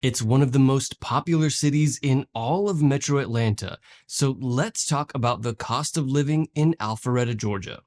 It's one of the most popular cities in all of Metro Atlanta. So let's talk about the cost of living in Alpharetta, Georgia.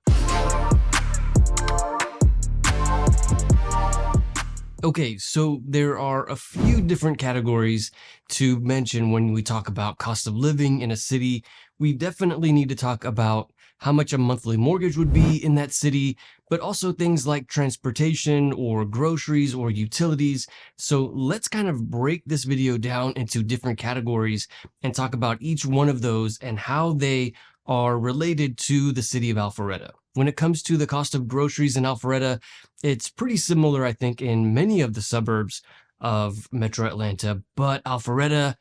Okay, so there are a few different categories to mention when we talk about cost of living in a city. We definitely need to talk about how much a monthly mortgage would be in that city, but also things like transportation or groceries or utilities. So let's kind of break this video down into different categories and talk about each one of those and how they are related to the city of Alpharetta. When it comes to the cost of groceries in Alpharetta, it's pretty similar, I think, in many of the suburbs of Metro Atlanta, but Alpharetta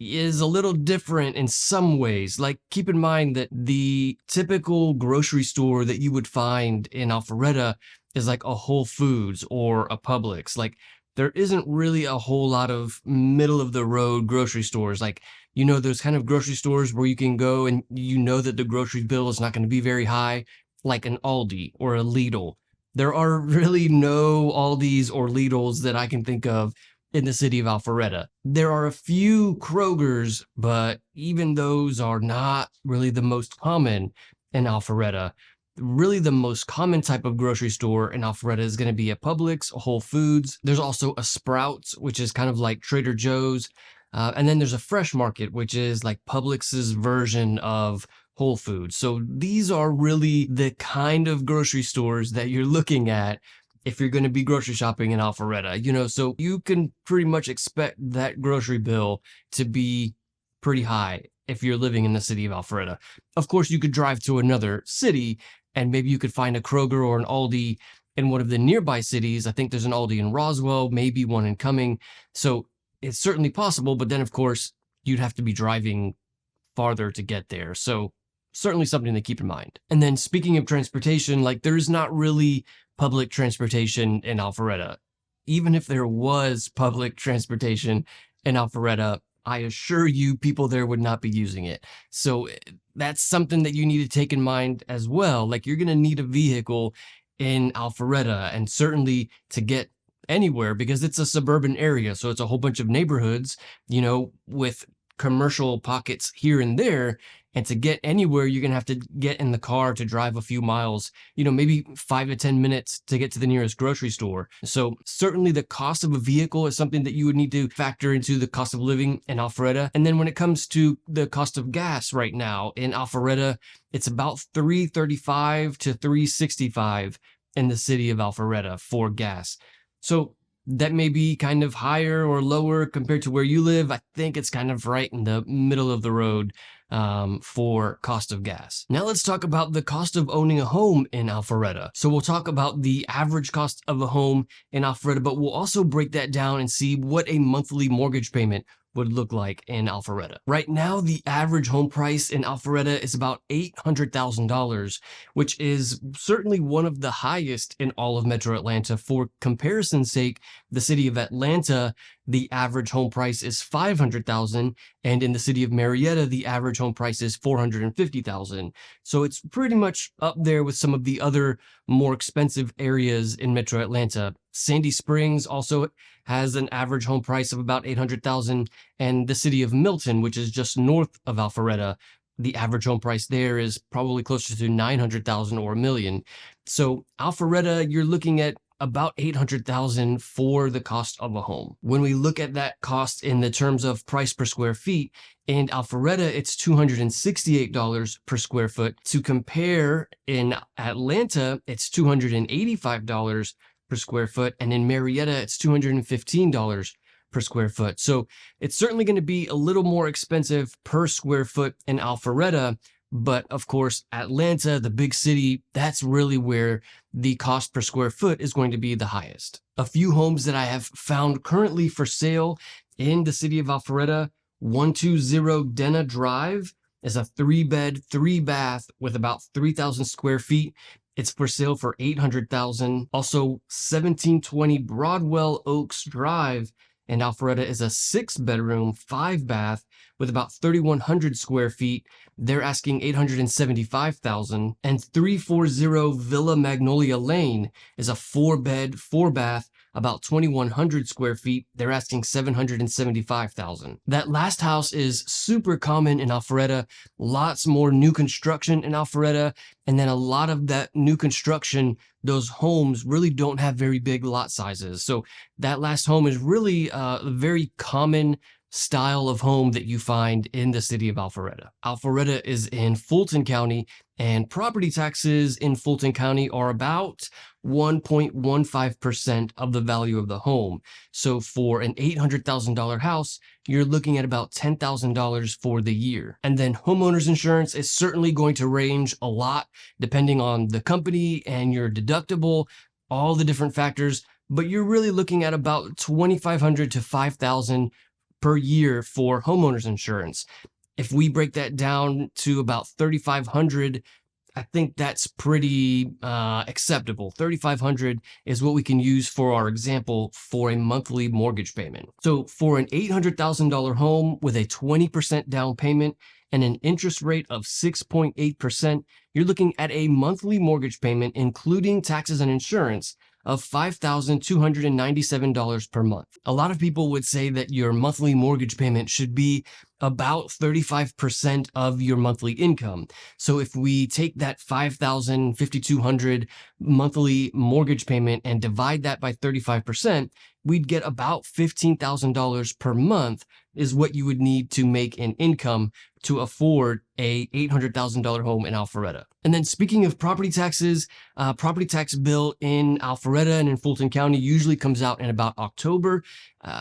is a little different in some ways. Like, keep in mind that the typical grocery store that you would find in Alpharetta is like a Whole Foods or a Publix. Like, there isn't really a whole lot of middle of the road grocery stores. Like, those kind of grocery stores where you can go and that the grocery bill is not going to be very high, like an Aldi or a Lidl. There are really no Aldis or Lidls that I can think of in the city of Alpharetta. There are a few Krogers, but even those are not really the most common in Alpharetta. Really, the most common type of grocery store in Alpharetta is going to be a Publix, a Whole Foods. There's also a Sprouts, which is kind of like Trader Joe's. And then there's a Fresh Market, which is like Publix's version of Whole Foods. So these are really the kind of grocery stores that you're looking at if you're going to be grocery shopping in Alpharetta, so you can pretty much expect that grocery bill to be pretty high if you're living in the city of Alpharetta. Of course, you could drive to another city and maybe you could find a Kroger or an Aldi in one of the nearby cities. I think there's an Aldi in Roswell, maybe one in Cumming. So it's certainly possible, but then of course you'd have to be driving farther to get there. So certainly something to keep in mind. And then speaking of transportation, like, there's not really public transportation in Alpharetta. Even if there was public transportation in Alpharetta, I assure you people there would not be using it. So that's something that you need to take in mind as well. Like, you're going to need a vehicle in Alpharetta, and certainly to get anywhere, because it's a suburban area. So it's a whole bunch of neighborhoods, with commercial pockets here and there. And to get anywhere, you're going to have to get in the car to drive a few miles, maybe 5 to 10 minutes to get to the nearest grocery store. So certainly the cost of a vehicle is something that you would need to factor into the cost of living in Alpharetta. And then when it comes to the cost of gas right now in Alpharetta, it's about $3.35 to $3.65 in the city of Alpharetta for gas. So that may be kind of higher or lower compared to where you live. I think it's kind of right in the middle of the road for cost of gas. Now let's talk about the cost of owning a home in Alpharetta. So we'll talk about the average cost of a home in Alpharetta, but we'll also break that down and see what a monthly mortgage payment would look like in Alpharetta. Right now, the average home price in Alpharetta is about $800,000, which is certainly one of the highest in all of Metro Atlanta. For comparison's sake, the city of Atlanta, the average home price is $500,000, and in the city of Marietta, the average home price is $450,000. So it's pretty much up there with some of the other more expensive areas in Metro Atlanta. Sandy Springs also has an average home price of about $800,000, and the city of Milton, which is just north of Alpharetta, the average home price there is probably closer to $900,000 or $1 million. So Alpharetta, you're looking at about $800,000 for the cost of a home. When we look at that cost in the terms of price per square feet, in Alpharetta, it's $268 per square foot. To compare, in Atlanta, it's $285 per square foot, and in Marietta, it's $215 per square foot. So it's certainly going to be a little more expensive per square foot in Alpharetta, but of course, Atlanta, the big city, that's really where the cost per square foot is going to be the highest. A few homes that I have found currently for sale in the city of Alpharetta: 120 Denna Drive is a 3-bed, 3-bath with about 3,000 square feet. It's for sale for $800,000. Also, 1720 Broadwell Oaks Drive in Alpharetta is a 6-bedroom, 5-bath with about 3,100 square feet. They're asking $875,000. And 340 Villa Magnolia Lane is a 4-bed, 4-bath, about 2,100 square feet. They're asking $775,000. That last house is super common in Alpharetta. Lots more new construction in Alpharetta. And then a lot of that new construction, those homes really don't have very big lot sizes. So that last home is really a very common style of home that you find in the city of Alpharetta. Alpharetta is in Fulton County, and property taxes in Fulton County are about 1.15% of the value of the home. So for an $800,000 house, you're looking at about $10,000 for the year. And then homeowners insurance is certainly going to range a lot depending on the company and your deductible, all the different factors, but you're really looking at about $2,500 to $5,000 per year for homeowners insurance. If we break that down to about $3,500, I think that's pretty acceptable. $3,500 is what we can use for our example for a monthly mortgage payment. So for an $800,000 home with a 20% down payment and an interest rate of 6.8%, you're looking at a monthly mortgage payment, including taxes and insurance, of $5,297 per month. A lot of people would say that your monthly mortgage payment should be about 35% of your monthly income. So if we take that $5,200 monthly mortgage payment and divide that by 35%, we'd get about $15,000 per month is what you would need to make an income to afford a $800,000 home in Alpharetta. And then speaking of property taxes, property tax bill in Alpharetta and in Fulton County usually comes out in about October.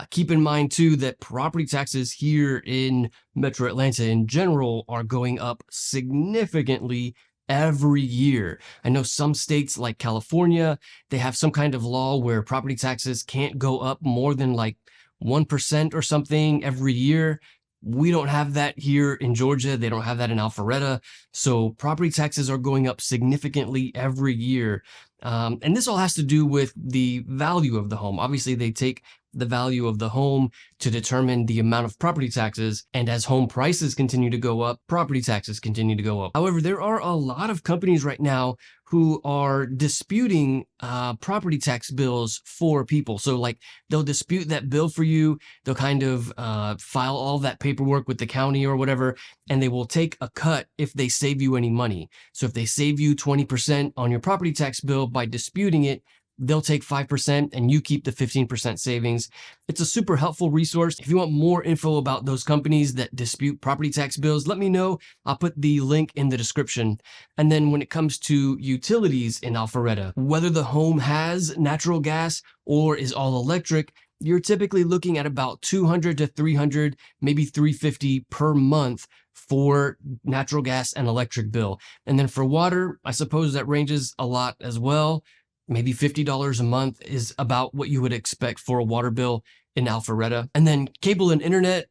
Keep in mind too that property taxes here in Metro Atlanta in general are going up significantly every year. I know some states like California, they have some kind of law where property taxes can't go up more than like 1% or something every year. We don't have that here in Georgia. They don't have that in Alpharetta. So property taxes are going up significantly every year. And this all has to do with the value of the home. Obviously, they take the value of the home to determine the amount of property taxes. And as home prices continue to go up, property taxes continue to go up. However, there are a lot of companies right now who are disputing property tax bills for people. So like they'll dispute that bill for you. They'll kind of file all that paperwork with the county or whatever, and they will take a cut if they save you any money. So if they save you 20% on your property tax bill by disputing it, they'll take 5% and you keep the 15% savings. It's a super helpful resource. If you want more info about those companies that dispute property tax bills, let me know. I'll put the link in the description. And then when it comes to utilities in Alpharetta, whether the home has natural gas or is all electric, you're typically looking at about $200 to $300, maybe $350 per month for natural gas and electric bill. And then for water, I suppose that ranges a lot as well. Maybe $50 a month is about what you would expect for a water bill in Alpharetta. And then cable and internet,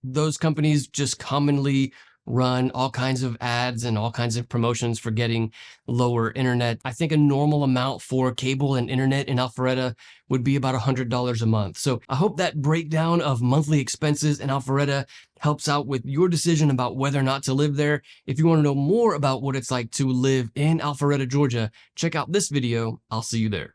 those companies just commonly run all kinds of ads and all kinds of promotions for getting lower internet. I think a normal amount for cable and internet in Alpharetta would be about $100 a month. So I hope that breakdown of monthly expenses in Alpharetta helps out with your decision about whether or not to live there. If you want to know more about what it's like to live in Alpharetta, Georgia, check out this video. I'll see you there.